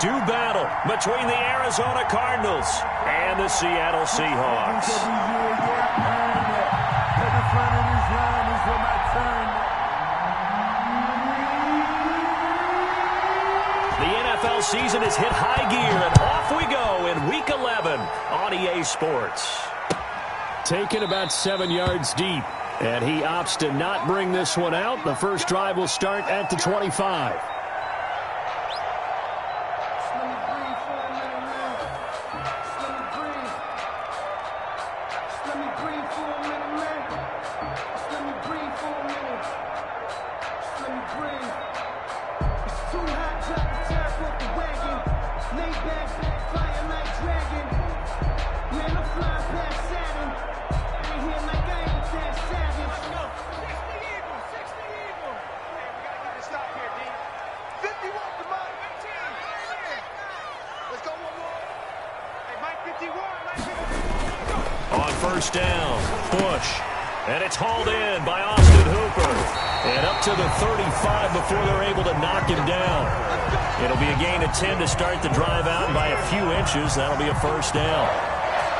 do battle between the Arizona Cardinals and the Seattle Seahawks. The NFL season has hit high gear, and off we go in Week 11 on EA Sports. Taken about 7 yards deep, and he opts to not bring this one out. The first drive will start at the 25. First down, Bush, and it's hauled in by Austin Hooper, and up to the 35 before they're able to knock him down. It'll be a gain of 10 to start the drive out, and by a few inches, that'll be a first down.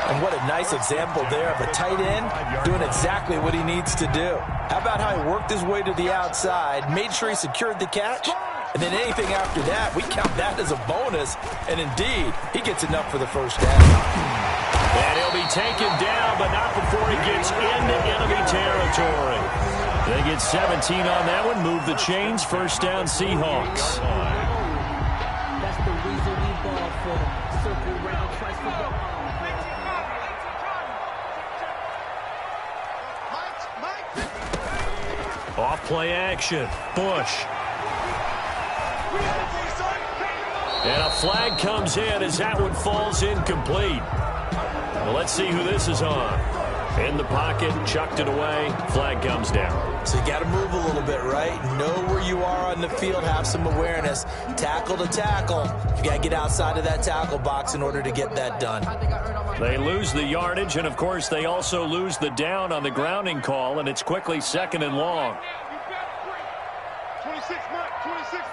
And what a nice example there of a tight end doing exactly what he needs to do. How about how he worked his way to the outside, made sure he secured the catch, and then anything after that, we count that as a bonus, and indeed, he gets enough for the first down. And he'll be taken down, but not before he gets into enemy territory. They get 17 on that one, move the chains, first down Seahawks. That's the reason we ball for circle round, twice for the Off play action, Bush. And a flag comes in as that one falls incomplete. Well, let's see who this is on. In the pocket, chucked it away, flag comes down. So you got to move a little bit, right? Know where you are on the field, have some awareness. Tackle to tackle. You got to get outside of that tackle box in order to get that done. They lose the yardage, and of course they also lose the down on the grounding call, and it's quickly second and long. 26 Mike, 26.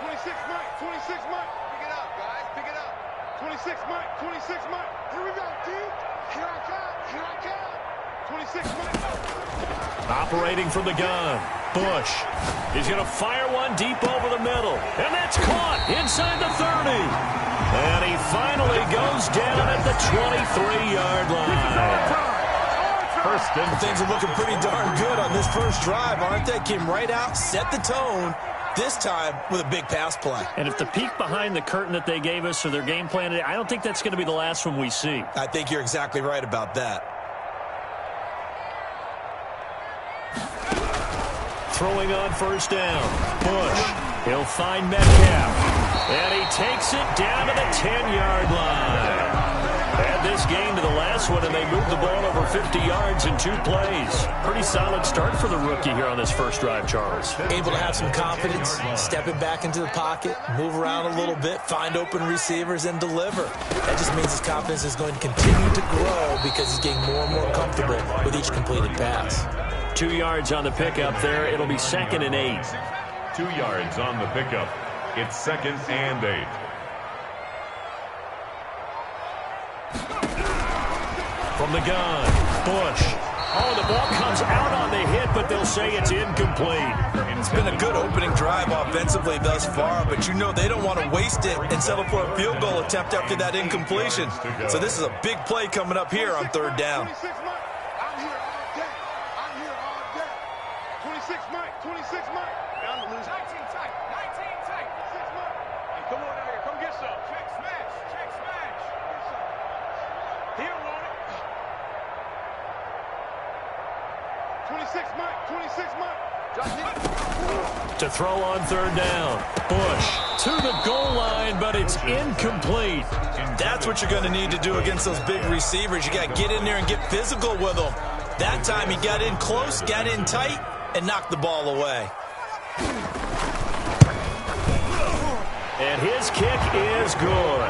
26 Mike, 26 Mike. Pick it up, guys, pick it up. 26 Mike, 26 Mike. Here we go, dude. Here I come, here I come. 26 Mike. Operating from the gun, Bush. He's going to fire one deep over the middle, and that's caught inside the 30. And he finally goes down at the 23-yard line. First, things are looking pretty darn good on this first drive, aren't they? Came right out, set the tone, this time with a big pass play. And if the peek behind the curtain that they gave us or their game plan, I don't think that's going to be the last one we see. I think you're exactly right about that. Throwing on first down, Bush. He'll find Metcalf. And he takes it down to the 10-yard line. Add this game to the last one, and they moved the ball over 50 yards in 2 plays. Pretty solid start for the rookie here on this first drive, Charles. Able to have some confidence, stepping back into the pocket, move around a little bit, find open receivers, and deliver. That just means his confidence is going to continue to grow because he's getting more and more comfortable with each completed pass. 2 yards on the pickup there. It'll be 2nd and 8. 2 yards on the pickup. It's 2nd and 8. From the gun, Bush. Oh, the ball comes out on the hit, but they'll say it's incomplete. It's been a good opening drive offensively thus far, but you know they don't want to waste it and settle for a field goal attempt after that incompletion. So this is a big play coming up here on 3rd down. 26 Mike, 26 Mike. Down to lose. 19 tight, 19 tight. 6 Mike. Hey, come on out here, come get some. Check smash, check smash. He don't want it. 26 Mike, 26 Mike. To throw on 3rd down, Bush to the goal line, but it's incomplete. That's what you're going to need to do against those big receivers. You got to get in there and get physical with them. That time he got in close, got in tight, and knocked the ball away. And his kick is good.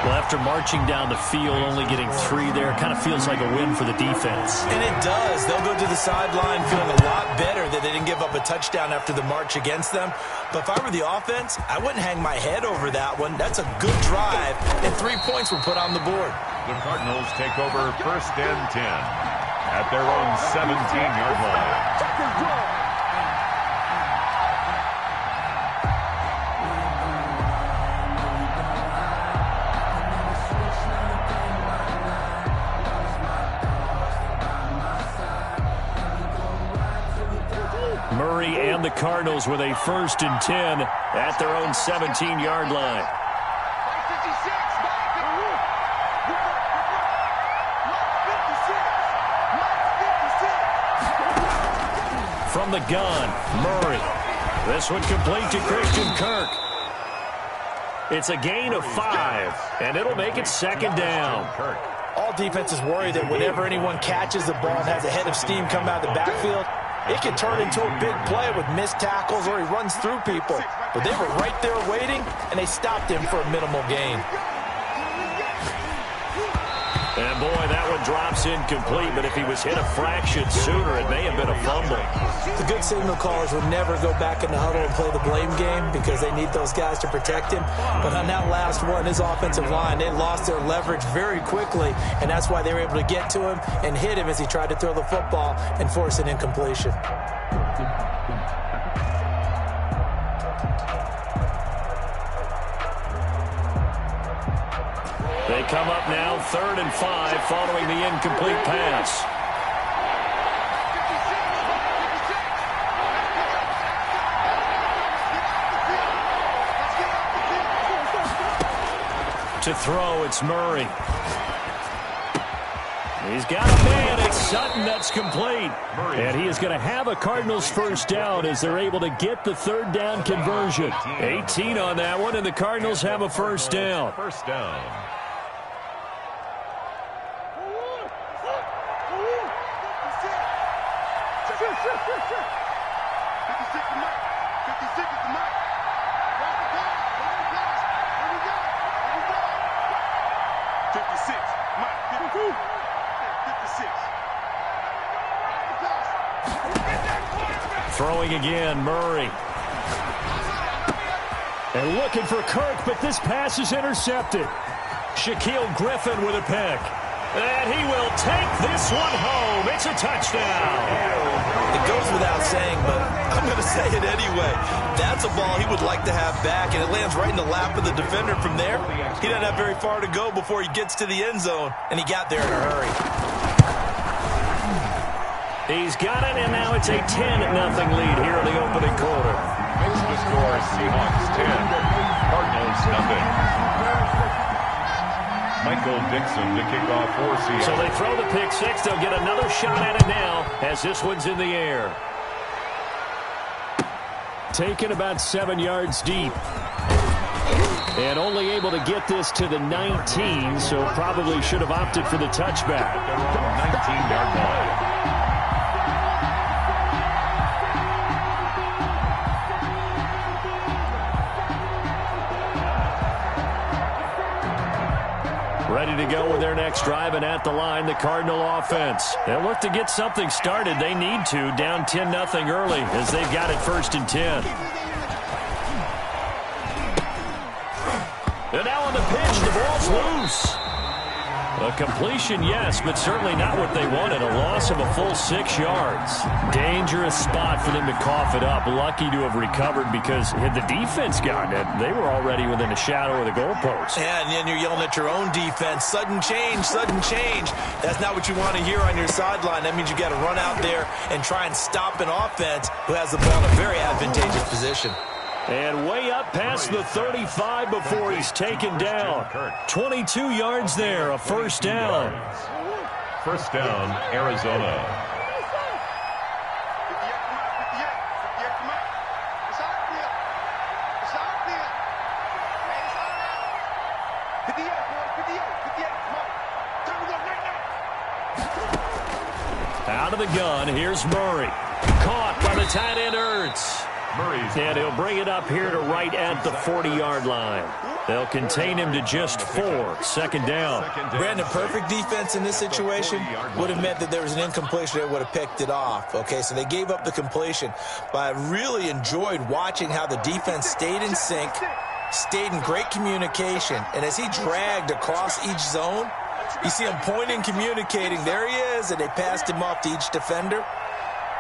Left after marching down the field, only getting 3 there, kind of feels like a win for the defense. And it does. They'll go to the sideline feeling a lot better that they didn't give up a touchdown after the march against them. But if I were the offense, I wouldn't hang my head over that one. That's a good drive, and 3 points were put on the board. The Cardinals take over 1st and 10 at their own 17-yard line. Murray and the Cardinals with a 1st and 10 at their own 17-yard line. From the gun, Murray. This one complete to Christian Kirk. It's a gain of 5, and it'll make it 2nd down. All defenses worry that whenever anyone catches the ball and has a head of steam come out of the backfield, it can turn into a big play with missed tackles or he runs through people. But they were right there waiting, and they stopped him for a minimal gain. And boy, that one drops incomplete, but if he was hit a fraction sooner, it may have been a fumble. The good signal callers would never go back in the huddle and play the blame game because they need those guys to protect him. But on that last one, his offensive line, they lost their leverage very quickly, and that's why they were able to get to him and hit him as he tried to throw the football and force an incompletion. They come up now 3rd and 5 following the incomplete pass. To throw, it's Murray. He's got a man. It's Sutton. That's complete. And he is going to have a Cardinals 1st down as they're able to get the 3rd down conversion. 18 on that one, and the Cardinals have a 1st down. 1st down. Throwing again, Murray. And looking for Kirk, but this pass is intercepted. Shaquille Griffin with a pick. And he will take this one home. It's a touchdown. It goes without saying, but I'm going to say it anyway. That's a ball he would like to have back, and it lands right in the lap of the defender from there. He doesn't have very far to go before he gets to the end zone, and he got there in a hurry. He's got it, and now it's a 10-0 lead here in the opening quarter. The score is Seahawks 10, Cardinals nothing. Michael Dixon to kick off for Seattle. So they throw the pick 6. They'll get another shot at it now as this one's in the air. Taken about 7 yards deep. And only able to get this to the 19, so probably should have opted for the touchback. 19-yard line. Ready to go with their next drive, and at the line, the Cardinal offense. They'll look to get something started. They need to, down 10-0 early, as they've got it 1st and 10. And now on the pitch, the ball's loose. A completion, yes, but certainly not what they wanted. A loss of a full 6 yards. Dangerous spot for them to cough it up. Lucky to have recovered because had the defense gotten it, they were already within a shadow of the goalpost. Yeah, and then you're yelling at your own defense. Sudden change, sudden change. That's not what you want to hear on your sideline. That means you got to run out there and try and stop an offense who has the ball in a very advantageous position. And way up past the 35 before he's taken down. 22 yards there, a 1st down. 1st down, Arizona. Out of the gun, here's Murray. Caught by the tight end, Ertz. And he'll bring it up here to right at the 40-yard line. They'll contain him to just 4. Second down. Brandon, perfect defense in this situation would have meant that there was an incompletion that would have picked it off. Okay, so they gave up the completion. But I really enjoyed watching how the defense stayed in sync, stayed in great communication. And as he dragged across each zone, you see him pointing, communicating. There he is, and they passed him off to each defender.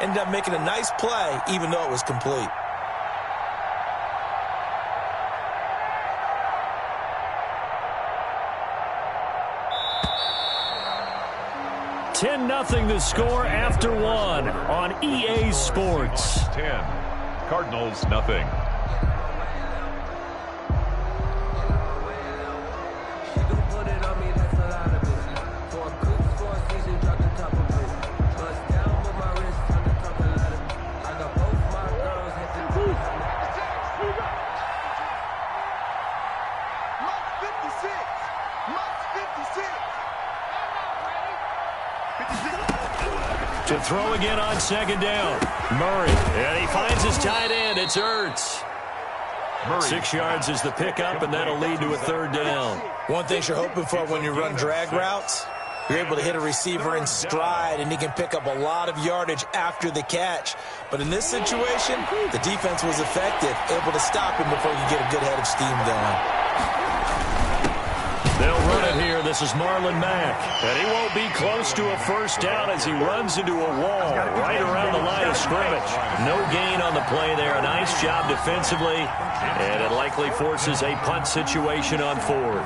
Ended up making a nice play, even though it was complete. 10-0 the score after 1 on EA Sports. 10. Cardinals, nothing. To throw again on second down. Murray. And he finds his tight end. It's Ertz. 6 yards is the pickup, and that'll lead to a third down. One thing you're hoping for when you run drag routes, you're able to hit a receiver in stride, and he can pick up a lot of yardage after the catch. But in this situation, the defense was effective, able to stop him before you get a good head of steam going. They'll run it here. This is Marlon Mack. And he won't be close to a first down as he runs into a wall right around the line of scrimmage. No gain on the play there. A nice job defensively. And it likely forces a punt situation on 4th.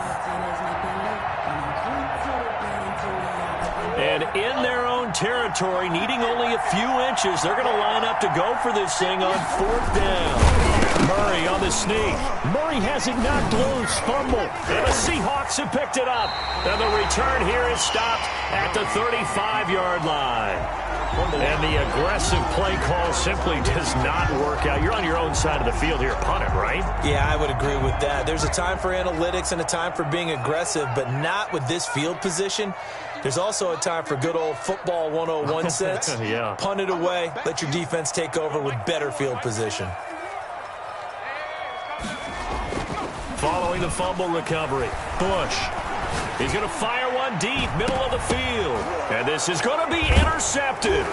And in their own territory, needing only a few inches, they're going to line up to go for this thing on 4th down. Murray on the sneak. Murray has it knocked loose. Fumble. And the Seahawks have picked it up. And the return here is stopped at the 35-yard line. And the aggressive play call simply does not work out. You're on your own side of the field here. Punt it, right? Yeah, I would agree with that. There's a time for analytics and a time for being aggressive, but not with this field position. There's also a time for good old football 101 sense. Yeah. Punt it away. Let your defense take over with better field position. Following the fumble recovery, Bush. He's going to fire one deep, middle of the field. And this is going to be intercepted.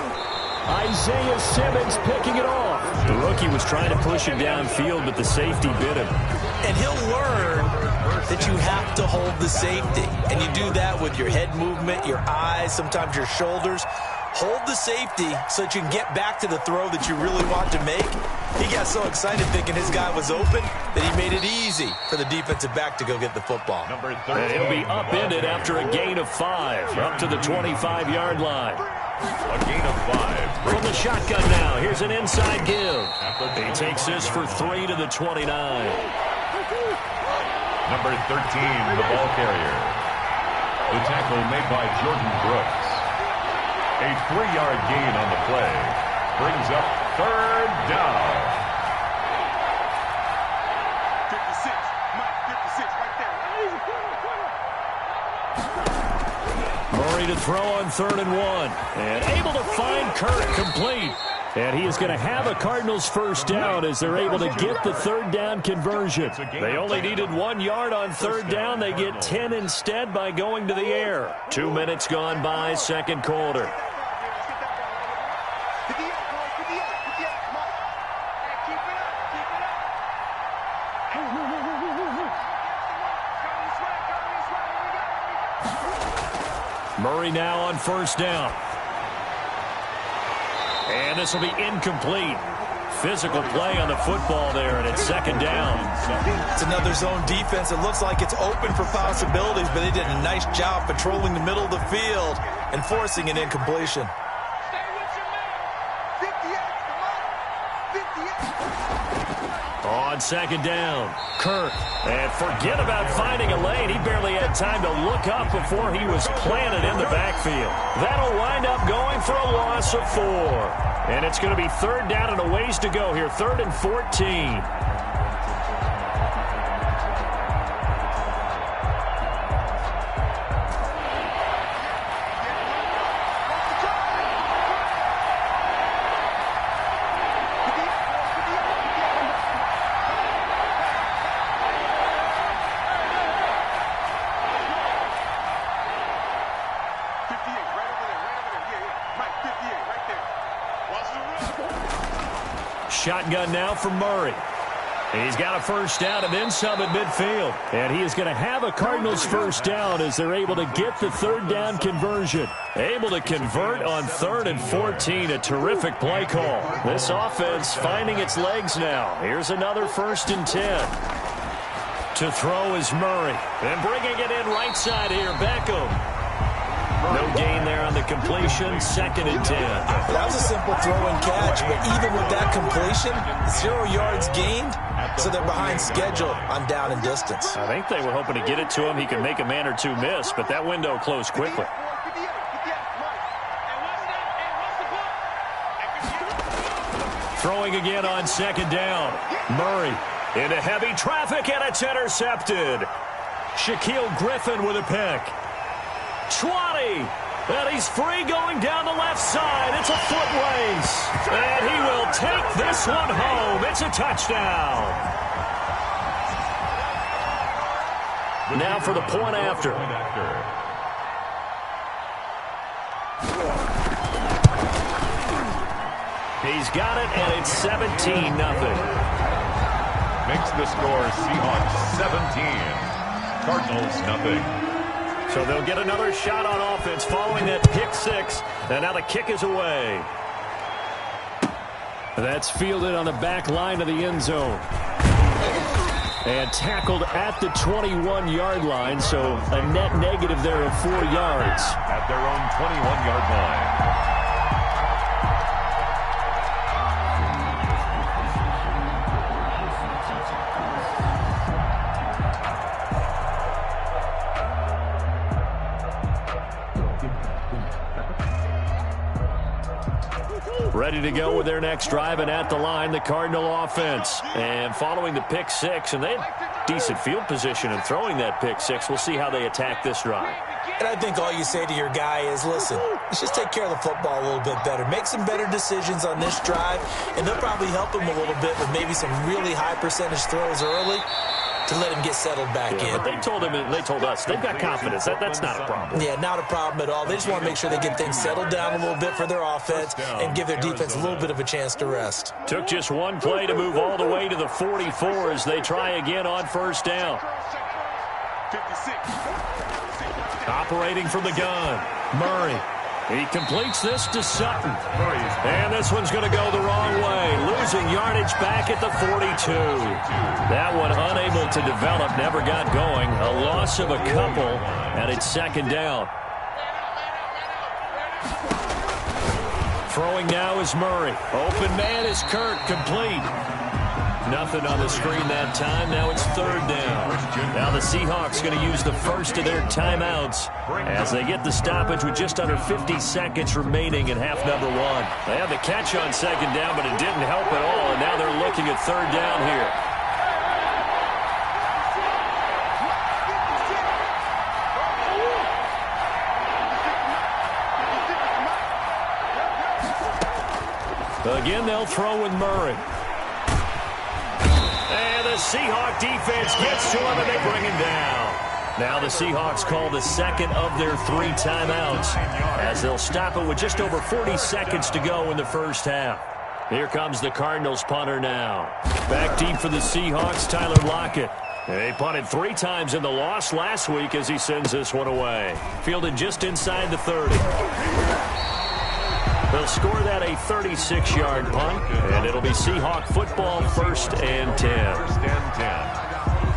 Isaiah Simmons picking it off. The rookie was trying to push him downfield, but the safety bit him. And he'll learn that you have to hold the safety. And you do that with your head movement, your eyes, sometimes your shoulders. Hold the safety so that you can get back to the throw that you really want to make. He got so excited thinking his guy was open that he made it easy for the defensive back to go get the football. And he'll be upended after a gain of 5, up to the 25-yard line. A gain of 5. From the shotgun now, here's an inside give. He takes this for 3 to the 29. Number 13, the ball carrier. The tackle made by Jordan Brooks. A 3-yard gain on the play. Brings up third down. 56. Mike, 56 right there. Murray to throw on 3rd and 1. And able to find Kirk complete. And he is going to have a Cardinals first down as they're able to get the 3rd down conversion. They only needed 1 yard on 3rd down. They get 10 instead by going to the air. 2 minutes gone by, second quarter. Murray now on first down. And this will be incomplete. Physical play on the football there, and it's second down. It's another zone defense. It looks like it's open for possibilities, but they did a nice job patrolling the middle of the field and forcing an incompletion. On second down, Kirk. And forget about finding a lane. He barely had time to look up before he was planted in the backfield. That'll wind up going for a loss of 4. And it's going to be 3rd down and a ways to go here. 3rd and 14. shotgun now for Murray. He's got a first down and then some at midfield. And he is going to have a Cardinals first down as they're able to get the third down conversion. Able to convert on 3rd and 14. A terrific play call. This offense finding its legs now. Here's another 1st and 10. To throw is Murray. And bringing it in right side here, Beckham. No gain there on the completion. 2nd and 10. That was a simple throw and catch, but even with that completion, 0 yards gained, so they're behind schedule on down and distance. I think they were hoping to get it to him. He could make a man or two miss, but that window closed quickly. Throwing again on 2nd down. Murray into heavy traffic, and it's intercepted. Shaquille Griffin with a pick. 20, and he's free going down the left side. It's a foot race, and he will take this one home. It's a touchdown. Now for the point after. He's got it, and it's 17-0. Makes the score Seahawks 17, Cardinals nothing. So they'll get another shot on offense following that pick 6. And now the kick is away. That's fielded on the back line of the end zone. And tackled at the 21-yard line. So a net negative there of 4 yards. At their own 21-yard line. Ready to go with their next drive, and at the line, the Cardinal offense. And following the pick 6, and they had decent field position in throwing that pick 6. We'll see how they attack this drive. And I think all you say to your guy is, listen, let's just take care of the football a little bit better. Make some better decisions on this drive, and they'll probably help him a little bit with maybe some really high percentage throws early to let him get settled back in. But they told us, they've got confidence. That's not a problem. Yeah, not a problem at all. They just want to make sure they get things settled down a little bit for their offense and give their defense a little bit of a chance to rest. Took just one play to move all the way to the 44 as they try again on 1st down. Operating from the gun, Murray. He completes this to Sutton. And this one's going to go the wrong way. Losing yardage back at the 42. That one unable to develop, never got going. A loss of a couple, and it's 2nd down. Throwing now is Murray. Open man is Kirk, complete. Nothing on the screen that time. Now it's 3rd down. Now the Seahawks going to use the first of their timeouts as they get the stoppage with just under 50 seconds remaining in half number 1. They had the catch on 2nd down, but it didn't help at all, and now they're looking at 3rd down here. Again, they'll throw with Murray. And the Seahawk defense gets to him, and they bring him down. Now the Seahawks call the 2nd of their 3 timeouts as they'll stop it with just over 40 seconds to go in the first half. Here comes the Cardinals punter now. Back deep for the Seahawks, Tyler Lockett. They punted 3 times in the loss last week as he sends this one away. Fielded just inside the 30. They'll score that a 36-yard punt, and it'll be Seahawk football 1st and 10. 1st and 10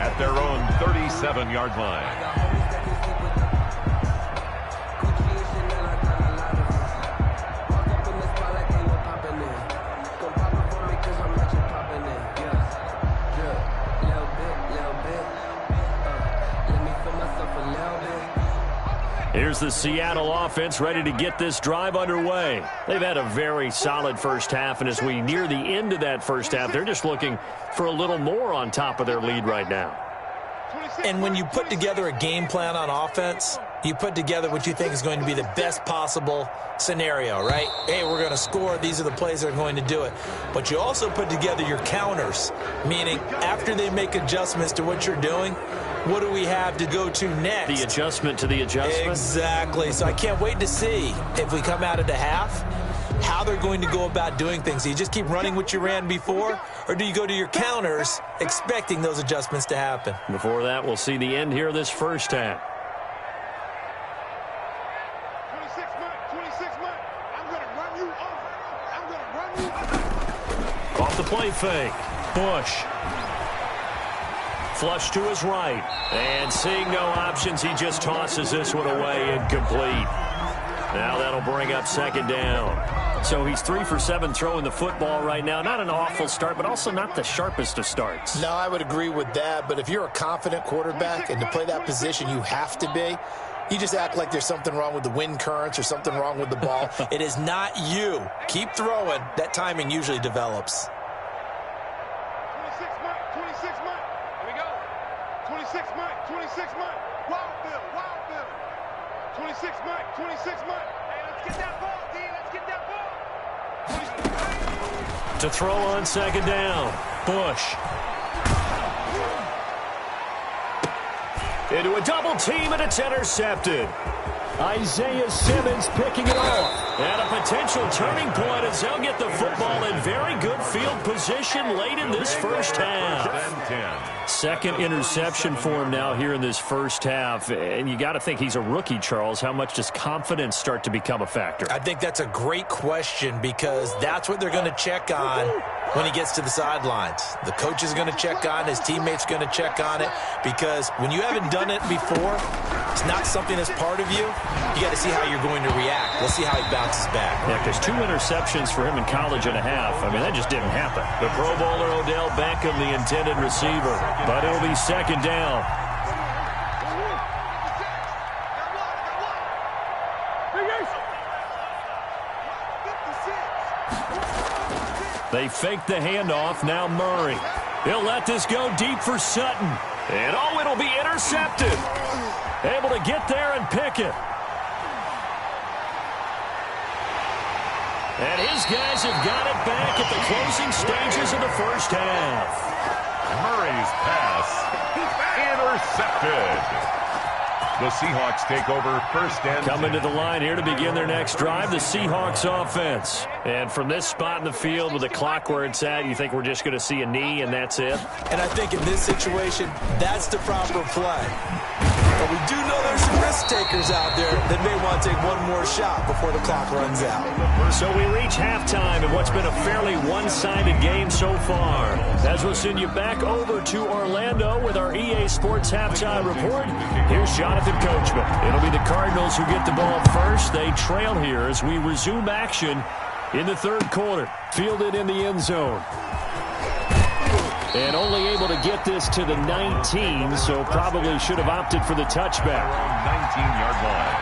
at their own 37-yard line. Here's the Seattle offense ready to get this drive underway. They've had a very solid first half, and as we near the end of that first half, they're just looking for a little more on top of their lead right now. And when you put together a game plan on offense, you put together what you think is going to be the best possible scenario, right? Hey, we're going to score. These are the plays that are going to do it. But you also put together your counters, meaning after they make adjustments to what you're doing, what do we have to go to next? The adjustment to the adjustment? Exactly. So I can't wait to see if we come out of the half how they're going to go about doing things. Do you just keep running what you ran before, or do you go to your counters expecting those adjustments to happen? Before that, we'll see the end here of this first half. 26 months. I'm going to run you over. I'm going to run you over. Off the play fake. Bush. Flush to his right. And seeing no options, he just tosses this one away, incomplete. Now that'll bring up second down. So he's 3 for 7 throwing the football right now. Not an awful start, but also not the sharpest of starts. No, I would agree with that. But if you're a confident quarterback and to play that position, you have to be. You just act like there's something wrong with the wind currents or something wrong with the ball. It is not you. Keep throwing. That timing usually develops. 26 months. Here we go. 26 months. Wild Bill. 26 months. Hey, let's get that ball, D. Let's get that ball. To throw on second down. Bush. Into a double team, and it's intercepted. Isaiah Simmons picking it off. And a potential turning point as they'll get the football in very good field position late in this first half. Second interception for him now here in this first half. And you got to think he's a rookie, Charles. How much does confidence start to become a factor? I think that's a great question because that's what they're going to check on when he gets to the sidelines. The coach is going to check on it. His teammates going to check on it because when you haven't done it before, it's not something that's part of you. You got to see how you're going to react. Let's see how he bounces back. Yeah, because 2 interceptions for him in college and a half. I mean, that just didn't happen. The Pro Bowler Odell Beckham, the intended receiver. But it'll be second down. They fake the handoff. Now Murray. He'll let this go deep for Sutton. And oh, it'll be intercepted. Able to get there and pick it. And his guys have got it back at the closing stages of the first half. Murray's pass intercepted. The Seahawks take over first and Coming to the line here to begin their next drive, the Seahawks offense. And from this spot in the field with the clock where it's at, you think we're just going to see a knee and that's it? And I think in this situation, that's the proper play. But we do know there's some risk takers out there that may want to take one more shot before the clock runs out. So we reach halftime in what's been a fairly one-sided game so far. As we'll send you back over to Orlando with our EA Sports Halftime Report, here's Jonathan Coachman. It'll be the Cardinals who get the ball first. They trail here as we resume action in the third quarter. Fielded in the end zone. And only able to get this to the 19, so probably should have opted for the touchback. 19-yard line.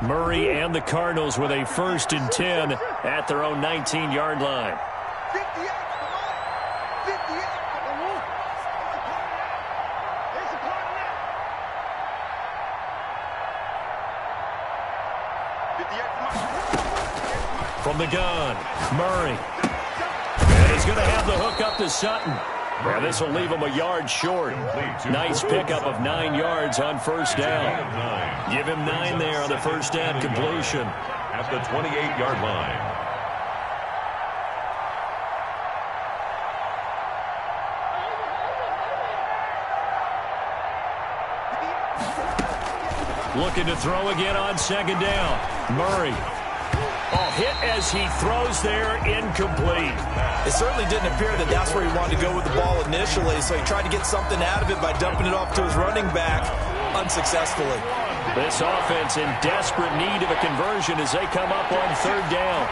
Murray and the Cardinals with a 1st and 10 at their own 19-yard line. 58. From the gun, Murray. And he's going to have the hook up to Sutton. And this will leave him a yard short. Nice pickup of 9 yards on first down. Give him 9 there on the first down completion. At the 28-yard line. Looking to throw again on second down. Murray. Oh, hit as he throws there, incomplete. It certainly didn't appear that that's where he wanted to go with the ball initially, so he tried to get something out of it by dumping it off to his running back unsuccessfully. This offense in desperate need of a conversion as they come up on third down.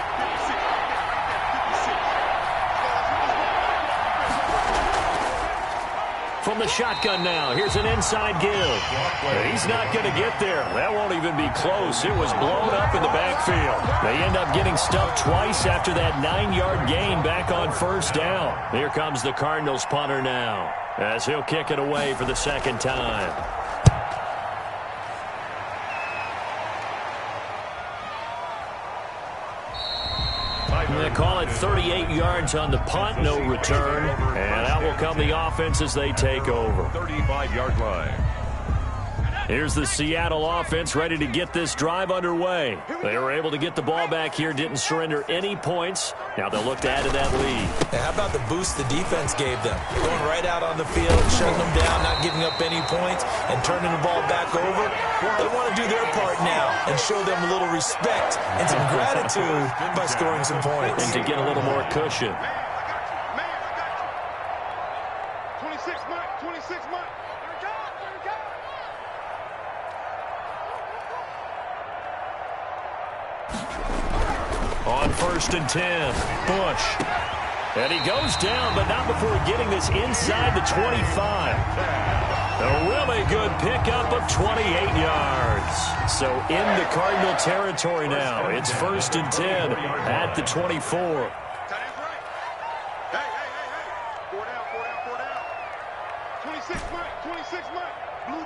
From the shotgun now, here's an inside give. And he's not going to get there. That won't even be close. It was blown up in the backfield. They end up getting stuffed twice after that 9-yard gain back on first down. Here comes the Cardinals punter now as he'll kick it away for the second time. They call it 38 yards on the punt, no return. And out will come the offense as they take over. 35-yard line. Here's the Seattle offense ready to get this drive underway. They were able to get the ball back here, didn't surrender any points. Now they'll look to add to that lead. Now, how about the boost the defense gave them? Going right out on the field, shutting them down, not giving up any points, and turning the ball back over. They want to do their part now and show them a little respect and some gratitude by scoring some points. And to get a little more cushion. 26 Mike, 26 Mike. On 1st and 10, Bush. And he goes down, but not before getting this inside the 25. A really good pickup of 28 yards. So in the Cardinal territory now. It's 1st and 10 at the 24. Tight end's right. Hey. 4 down. 26 Mike, 26 Mike. Blue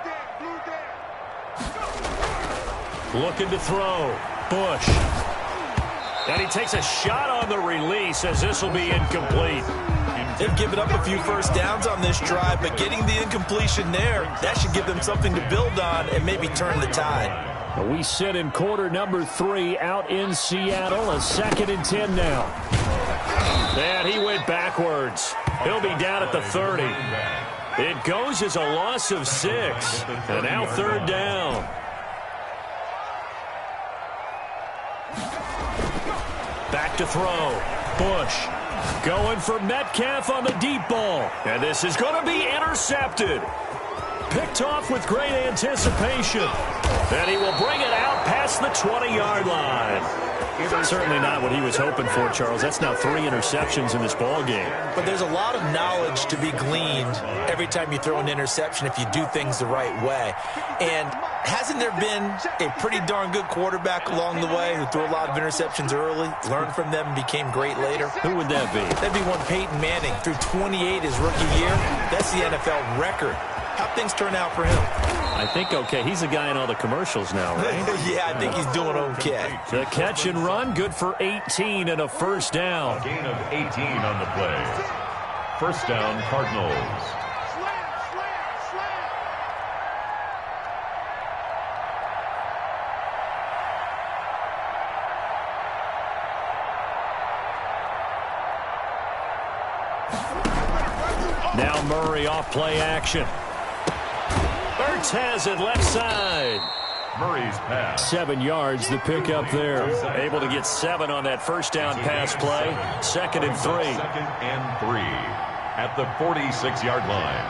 down. Looking to throw. Bush. And he takes a shot on the release as this will be incomplete. They've given up a few first downs on this drive, but getting the incompletion there, that should give them something to build on and maybe turn the tide. We sit in quarter number 3 out in Seattle. A 2nd and 10 now. And he went backwards. He'll be down at the 30. It goes as a loss of 6. And now 3rd down. Back to throw. Bush going for Metcalf on the deep ball. And this is going to be intercepted. Picked off with great anticipation. And he will bring it out past the 20-yard line. Certainly not what he was hoping for, Charles. That's now 3 interceptions in this ball game. But there's a lot of knowledge to be gleaned every time you throw an interception if you do things the right way. And hasn't there been a pretty darn good quarterback along the way who threw a lot of interceptions early, learned from them, and became great later? Who would that be? That'd be one Peyton Manning. Threw 28 his rookie year. That's the NFL record. How'd things turn out for him? I think okay. He's the guy in all the commercials now, right? Yeah, I think he's doing okay. The catch and run, good for 18 and a 1st down. A gain of 18 on the play. 1st down, Cardinals. Now Murray off play action. Ertz has it left side. Murray's pass. 7 yards, the pickup there. Able to get 7 on that 1st down pass play. 2nd and 3. 2nd and 3 at the 46-yard line.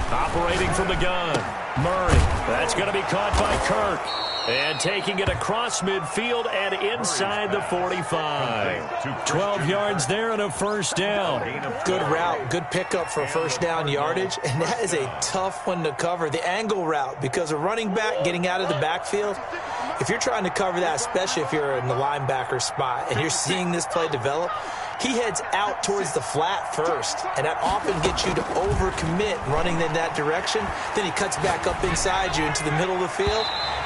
Operating from the gun. Murray. That's going to be caught by Kirk. And taking it across midfield and inside the 45. 12 yards there and a 1st down. Good route, good pickup for 1st down yardage, and that is a tough one to cover. The angle route, because a running back getting out of the backfield, if you're trying to cover that, especially if you're in the linebacker spot and you're seeing this play develop, he heads out towards the flat first, and that often gets you to overcommit running in that direction. Then he cuts back up inside you into the middle of the field.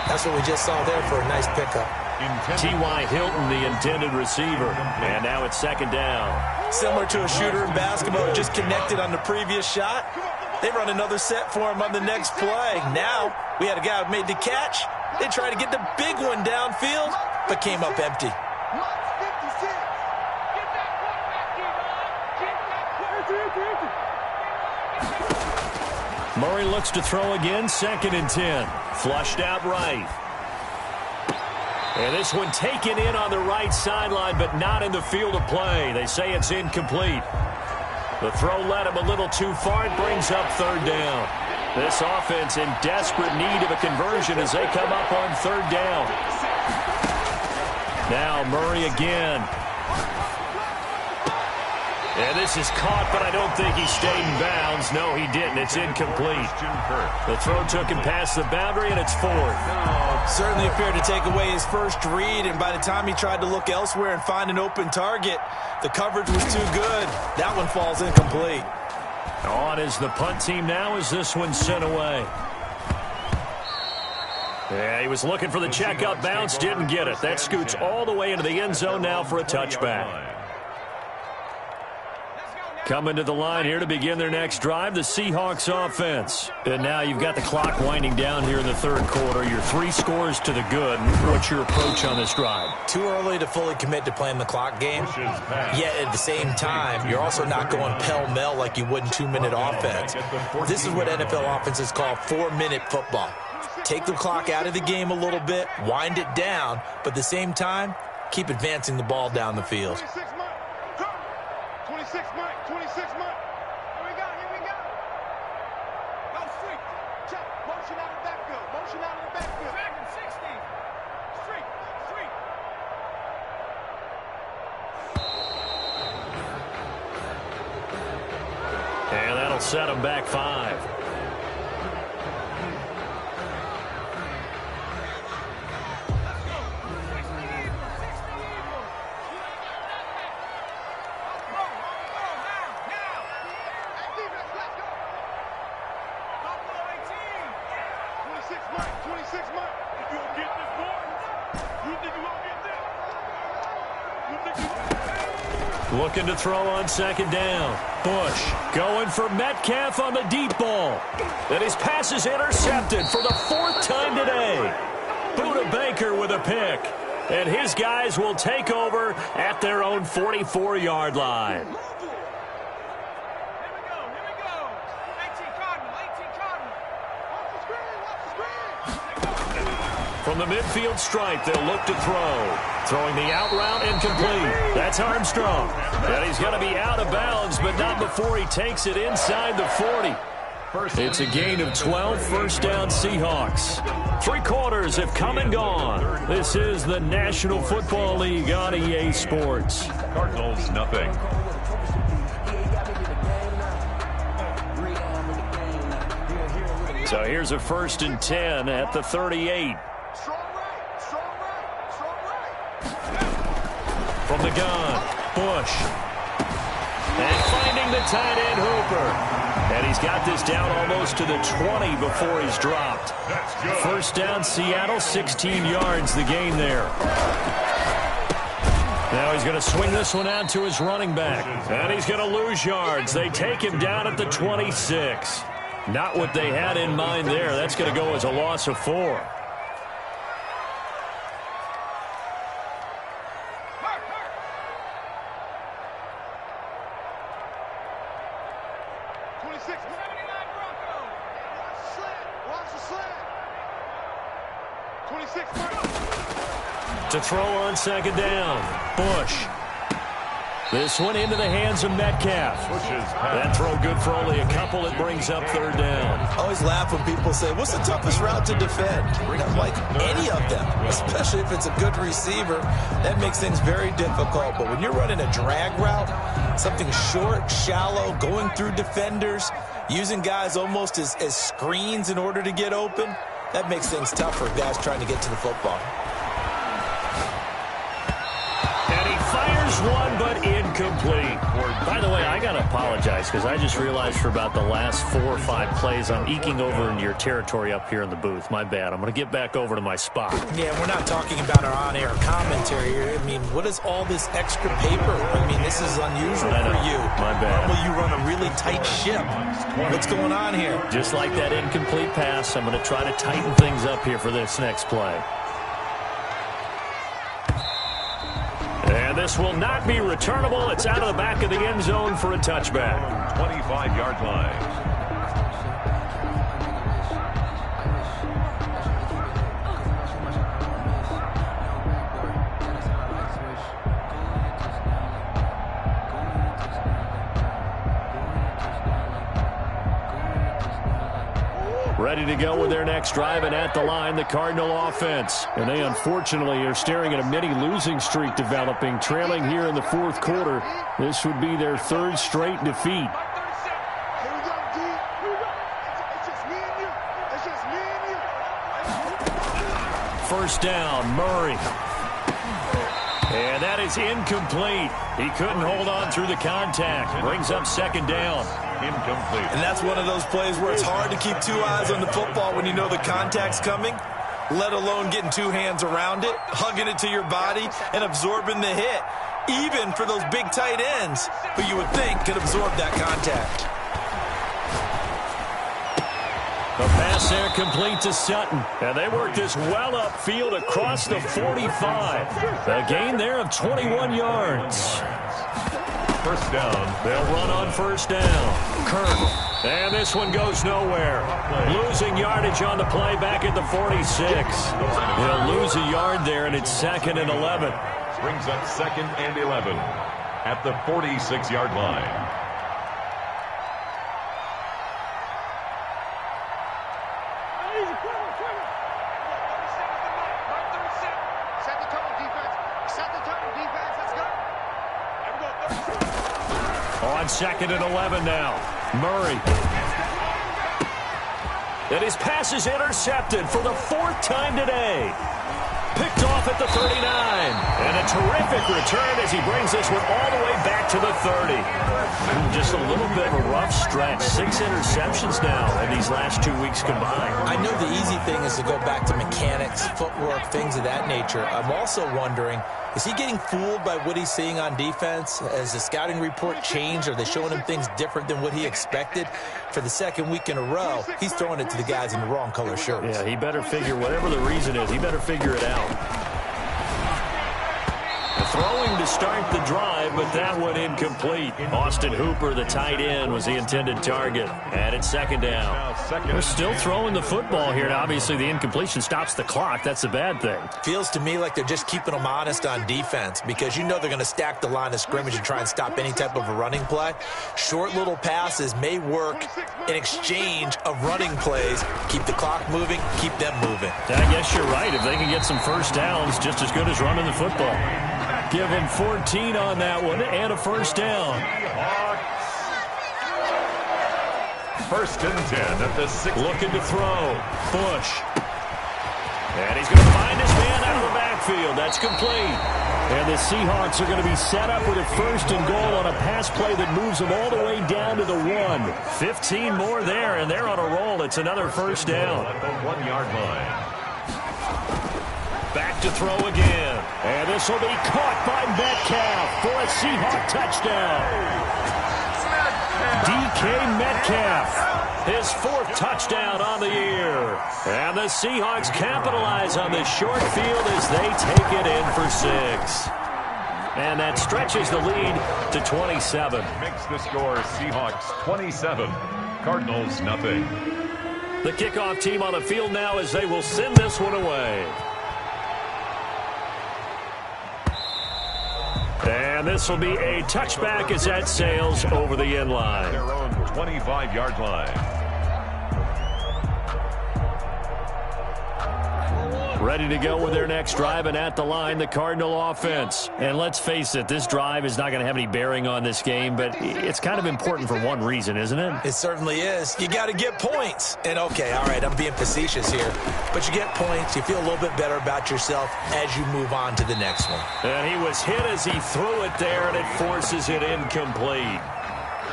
That's what we just saw there for a nice pickup. T.Y. Hilton, the intended receiver. And now it's 2nd down. Similar to a shooter in basketball who just connected on the previous shot. They run another set for him on the next play. Now we had a guy who made the catch. They tried to get the big one downfield, but came up empty. Murray looks to throw again, 2nd and 10. Flushed out right. And this one taken in on the right sideline, but not in the field of play. They say it's incomplete. The throw led him a little too far. It brings up 3rd down. This offense in desperate need of a conversion as they come up on 3rd down. Now Murray again. And this is caught, but I don't think he stayed in bounds. No, he didn't. It's incomplete. The throw took him past the boundary, and it's 4th. Certainly appeared to take away his first read, and by the time he tried to look elsewhere and find an open target, the coverage was too good. That one falls incomplete. On is the punt team now as this one's sent away. Yeah, he was looking for the checkup bounce, didn't get it. That scoots all the way into the end zone now for a touchback. Coming to the line here to begin their next drive, the Seahawks offense. And now you've got the clock winding down here in the third quarter. Your 3 scores to the good. What's your approach on this drive? Too early to fully commit to playing the clock game. Yet at the same time, you're also not going pell-mell like you would in 2-minute offense. This is what NFL offenses call 4-minute football. Take the clock out of the game a little bit, wind it down, but at the same time, keep advancing the ball down the field. 26 Mike, 26 Mike. Here we go, here we go. Go streak. Check. Motion out of the backfield. Motion out of the backfield. Dragon 60. Streak. Streak. And that'll set him back 5. Looking to throw on second down. Bush going for Metcalf on the deep ball. And his pass is intercepted for the 4th time today. Buda Baker with a pick. And his guys will take over at their own 44-yard line. From the midfield stripe, they'll look to throw. Throwing the out route incomplete. That's Armstrong. And he's going to be out of bounds, but not before he takes it inside the 40. It's a gain of 12, first down Seahawks. 3 quarters have come and gone. This is the National Football League on EA Sports. Cardinals, nothing. So here's a 1st and 10 at the 38. From the gun, Bush. And finding the tight end Hooper. And he's got this down almost to the 20 before he's dropped. First down, Seattle, 16 yards the gain there. Now he's going to swing this one out to his running back. And he's going to lose yards. They take him down at the 26. Not what they had in mind there. That's going to go as a loss of 4. To throw on second down, Bush. This one into the hands of Metcalf. That throw good for only a couple. It brings up 3rd down. I always laugh when people say, what's the toughest route to defend? I'm like, any of them, especially if it's a good receiver. That makes things very difficult. But when you're running a drag route, something short, shallow, going through defenders, using guys almost as screens in order to get open, that makes things tough for guys trying to get to the football. One, but incomplete. By the way, I got to apologize because I just realized for about the last 4 or 5 plays, I'm eking over into your territory up here in the booth. My bad. I'm going to get back over to my spot. Yeah, we're not talking about our on-air commentary here. I mean, what is all this extra paper? I mean, this is unusual for you. My bad. Normally you run a really tight ship. What's going on here? Just like that incomplete pass, I'm going to try to tighten things up here for this next play. And this will not be returnable. It's out of the back of the end zone for a touchback. 25-yard line. Ready to go with their next drive, and at the line, the Cardinal offense. And they unfortunately are staring at a mini losing streak developing, trailing here in the 4th quarter. This would be their 3rd straight defeat. First down, Murray. And that is incomplete. He couldn't hold on through the contact. Brings up 2nd down. Incomplete. And that's one of those plays where it's hard to keep 2 eyes on the football when you know the contact's coming. let alone getting two hands around it, hugging it to your body, and absorbing the hit, even for those big tight ends who you would think could absorb that contact. The pass there complete to Sutton. And they work this well upfield across the 45. A gain there of 21 yards. First down. They'll run on first down. Kirk. And this one goes nowhere. Losing yardage on the play back at the 46. They'll lose a yard there, and it's 2nd and 11. Brings up 2nd and 11 at the 46-yard line. On 2nd and 11 now. Murray. And his pass is intercepted for the 4th time today. Picked off at the 39. And a terrific return as he brings this one all the way back to the 30. Just a little bit of a rough stretch. 6 interceptions now in these last 2 weeks combined. I know the easy thing is to go back to mechanics, footwork, things of that nature. I'm also wondering, is he getting fooled by what he's seeing on defense? Has the scouting report changed? Are they showing him things different than what he expected? For the 2nd week in a row, he's throwing it to the guys in the wrong color shirts. Yeah, he better figure, whatever the reason is, he better figure it out. Throwing to start the drive, but that one incomplete. Austin Hooper, the tight end, was the intended target. And it's 2nd down. They're still throwing the football here, and obviously the incompletion stops the clock. That's a bad thing. Feels to me like they're just keeping them honest on defense because you know they're going to stack the line of scrimmage and try and stop any type of a running play. Short little passes may work in exchange of running plays. Keep the clock moving, keep them moving. I guess you're right. If they can get some first downs, just as good as running the football. Give them 14 on that one and a first down. First and 10 at the 6. Looking to throw. Bush. And he's going to find his man out of the backfield. That's complete. And the Seahawks are going to be set up with a 1st and goal on a pass play that moves them all the way down to the 1. 15 more there, and they're on a roll. It's another first down. At the 1-yard line. Back to throw again. And this will be caught by Metcalf for a Seahawk touchdown. DK Metcalf, his 4th touchdown on the year. And the Seahawks capitalize on this short field as they take it in for 6. And that stretches the lead to 27. Makes the score Seahawks 27, Cardinals nothing. The kickoff team on the field now as they will send this one away. And this will be a touchback as that sails over the end line. Their own 25-yard line. Ready to go with their next drive, and at the line, the Cardinal offense. And let's face it, this drive is not going to have any bearing on this game, but it's kind of important for one reason, isn't it? It certainly is. You got to get points. And, okay, all right, I'm being facetious here. But you get points, you feel a little bit better about yourself as you move on to the next one. And he was hit as he threw it there, and it forces it incomplete.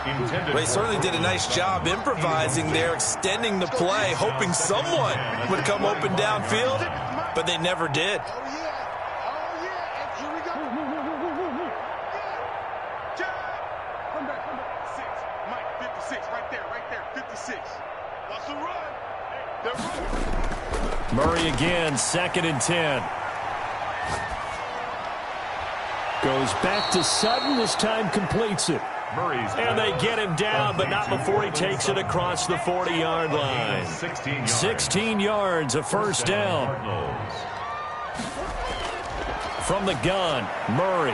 Well, he certainly did a nice job improvising there, extending the play, hoping someone would come open downfield, but they never did. Oh, yeah. And here we go. Come back. 6. Mike, 56. Right there. 56. That's a run. They're running. Murray again, 2nd and 10. Goes back to Sutton, this time completes it. And they get him down, but not before he takes it across the 40-yard line. 16 yards, a first down. From the gun, Murray.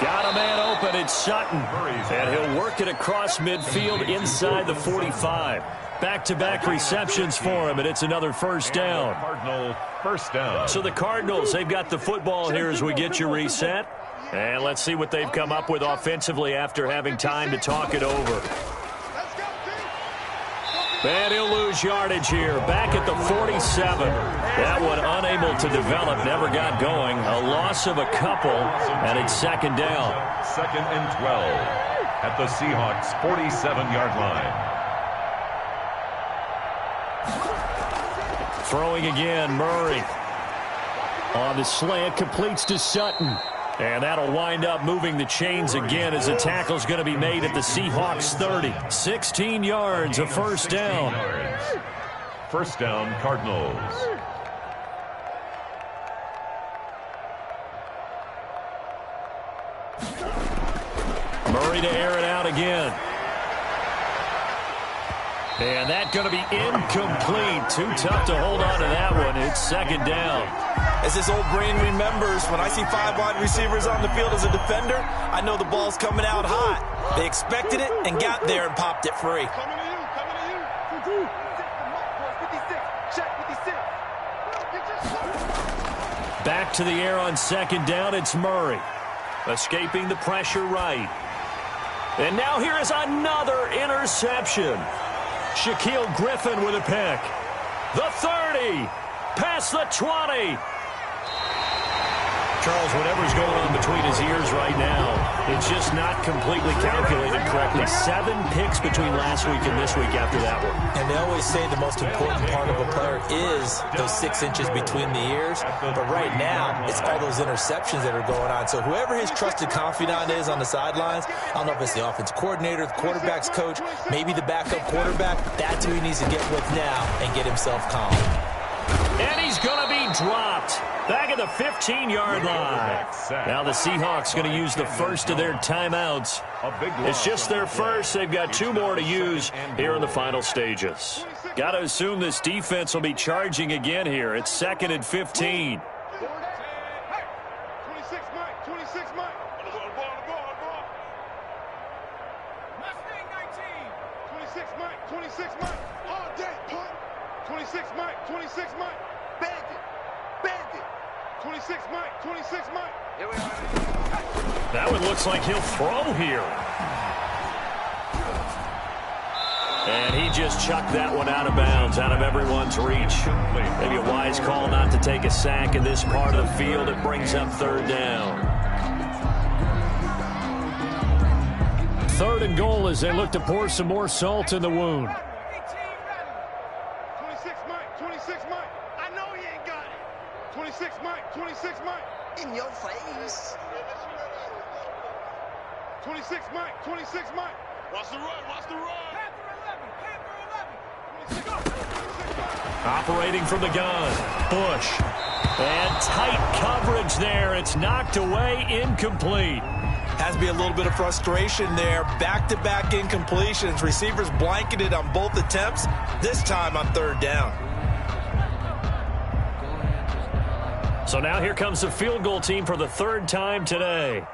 Got a man open, it's Sutton. And he'll work it across midfield inside the 45. Back-to-back receptions for him, and it's another first down. Cardinal first down. So the Cardinals, they've got the football here as we get you reset. And let's see what they've come up with offensively after having time to talk it over. And he'll lose yardage here. Back at the 47. That one unable to develop, never got going. A loss of a couple, and it's 2nd down. 2nd and 12 at the Seahawks' 47-yard line. Throwing again, Murray. On the slant, completes to Sutton. And that'll wind up moving the chains again as the tackle's going to be made at the Seahawks 30. 16 yards, a first down. First down, Cardinals. Murray to air it out again. And that's going to be incomplete. Too tough to hold on to that one. It's second down. As this old brain remembers, when I see 5 wide receivers on the field as a defender, I know the ball's coming out hot. They expected it and got there and popped it free. Coming to you, coming to you. 56, check 56. Back to the air on second down. It's Murray. Escaping the pressure right. And now here is another interception. Shaquille Griffin with a pick. The 30. Past the 20. Charles, whatever's going on between his ears right now, it's just not completely calculated correctly. 7 picks between last week and this week after that one. And they always say the most important part of a player is those 6 inches between the ears. But right now, it's all those interceptions that are going on. So whoever his trusted confidant is on the sidelines, I don't know if it's the offense coordinator, the quarterback's coach, maybe the backup quarterback, that's who he needs to get with now and get himself calm. And he's going to be dropped back at the 15-yard line. Now the Seahawks going to use the first of their timeouts. It's just their first. They've got 2 more to use here in the final stages. Got to assume this defense will be charging again here. It's 2nd and 15. 26 Mike, 26 Mike. On the ball. Mustang 19. 26 Mike, 26 Mike. All day, punt. 26 Mike, 26 Mike. Bandit. 26 Mike, 26 Mike. Here we are. That one looks like he'll throw here. And he just chucked that one out of bounds, out of everyone's reach. Maybe a wise call not to take a sack in this part of the field. It brings up 3rd down. 3rd and goal as they look to pour some more salt in the wound. 26 Mike, 26 Mike. I know he ain't got it. 26 Mike, 26 Mike. In your face. 26 Mike, 26 Mike. Watch the run, watch the run. Operating from the gun. Bush. And tight coverage there. It's knocked away, incomplete. Has to be a little bit of frustration there. Back-to-back incompletions. Receivers blanketed on both attempts, this time on 3rd down. So now here comes the field goal team for the 3rd time today.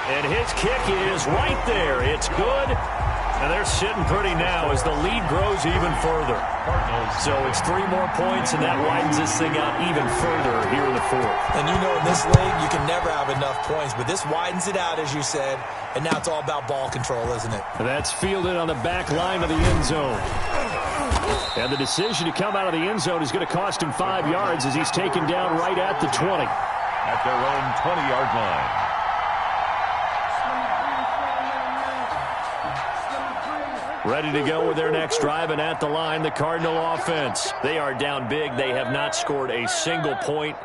And his kick is right there. It's good. And they're sitting pretty now as the lead grows even further. So it's 3 more points, and that widens this thing out even further here in the 4th. And you know in this league, you can never have enough points, but this widens it out, as you said, and now it's all about ball control, isn't it? That's fielded on the back line of the end zone. And the decision to come out of the end zone is going to cost him 5 yards as he's taken down right at the 20. At their own 20-yard line. Ready to go with their next drive, and at the line, the Cardinal offense. They are down big. They have not scored a single point.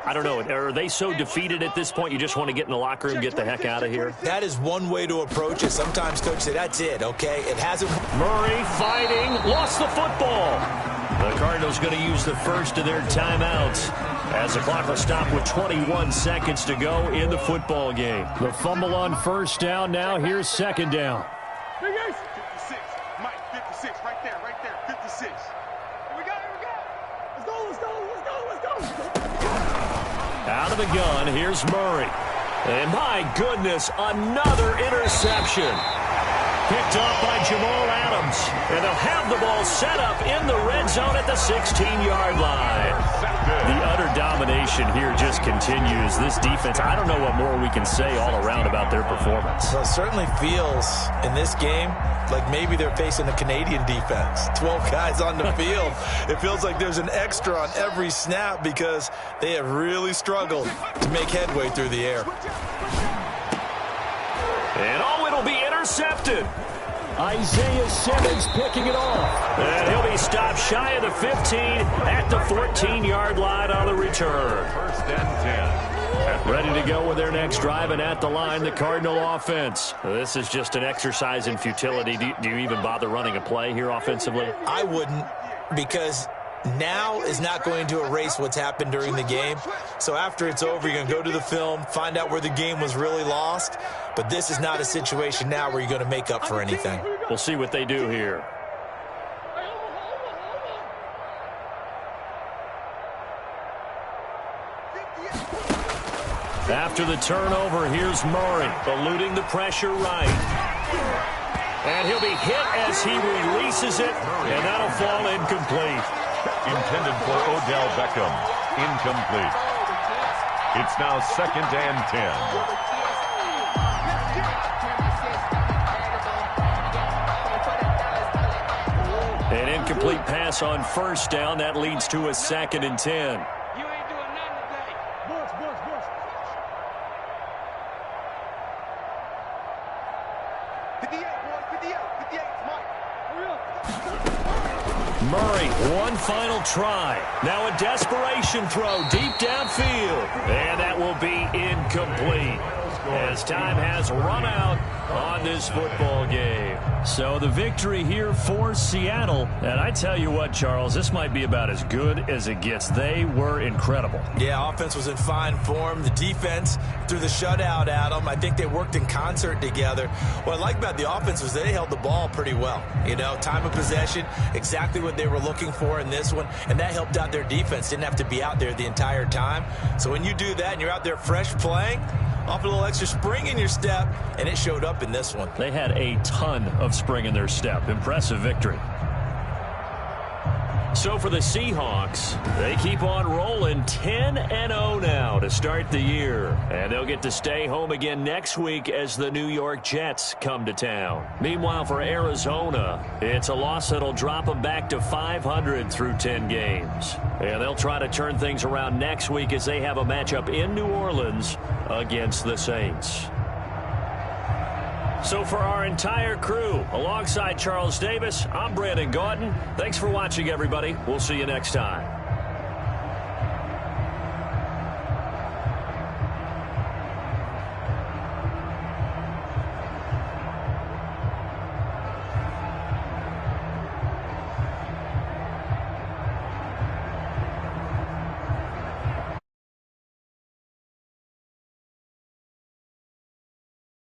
I don't know. Are they so defeated at this point you just want to get in the locker room, get the heck out of here? That is one way to approach it. Sometimes coaches say, that's it, okay? It hasn't. Murray fighting, lost the football. The Cardinals going to use the first of their timeouts as the clock will stop with 21 seconds to go in the football game. The fumble on 1st down. Now here's 2nd down. 56, Mike, 56, right there, 56. Here we go. Let's go. Out of the gun, here's Murray. And my goodness, another interception. Picked off by Jamal Adams. And they'll have the ball set up in the red zone at the 16-yard line. The utter domination here just continues. This defense, I don't know what more we can say all around about their performance. Well, it certainly feels in this game like maybe they're facing a Canadian defense. 12 guys on the field. It feels like there's an extra on every snap because they have really struggled to make headway through the air. And it'll be intercepted. Isaiah Simmons picking it off. And he'll be stopped shy of the 15 at the 14-yard line on the return. First and 10. Ready to go with their next drive, and at the line, the Cardinal offense. This is just an exercise in futility. Do you even bother running a play here offensively? I wouldn't, because now is not going to erase what's happened during the game. So after it's over, you're going to go to the film, find out where the game was really lost. But this is not a situation now where you're going to make up for anything. We'll see what they do here. After the turnover, here's Murray, eluding the pressure right. And he'll be hit as he releases it, and that'll fall incomplete. Intended for Odell Beckham. Incomplete. It's now 2nd and 10. An incomplete pass on first down. That leads to a 2nd and 10. You ain't doing nothing today. Boys. Murray, one final try. Now a desperation throw deep downfield. And that will be incomplete as time has run out on this football game. So the victory here for Seattle. And I tell you what, Charles, this might be about as good as it gets. They were incredible. Yeah, offense was in fine form. The defense threw the shutout at them. I think they worked in concert together. What I like about the offense was they held the ball pretty well. You know, time of possession, exactly what they were looking for in this one, and that helped out their defense. Didn't have to be out there the entire time. So when you do that and you're out there fresh playing, off a little extra spring in your step, and it showed up in this one. They had a ton of spring in their step. Impressive victory. So for the Seahawks, they keep on rolling 10-0 now to start the year. And they'll get to stay home again next week as the New York Jets come to town. Meanwhile, for Arizona, it's a loss that'll drop them back to 500 through 10 games. And they'll try to turn things around next week as they have a matchup in New Orleans against the Saints. So for our entire crew, alongside Charles Davis, I'm Brandon Gauton. Thanks for watching, everybody. We'll see you next time.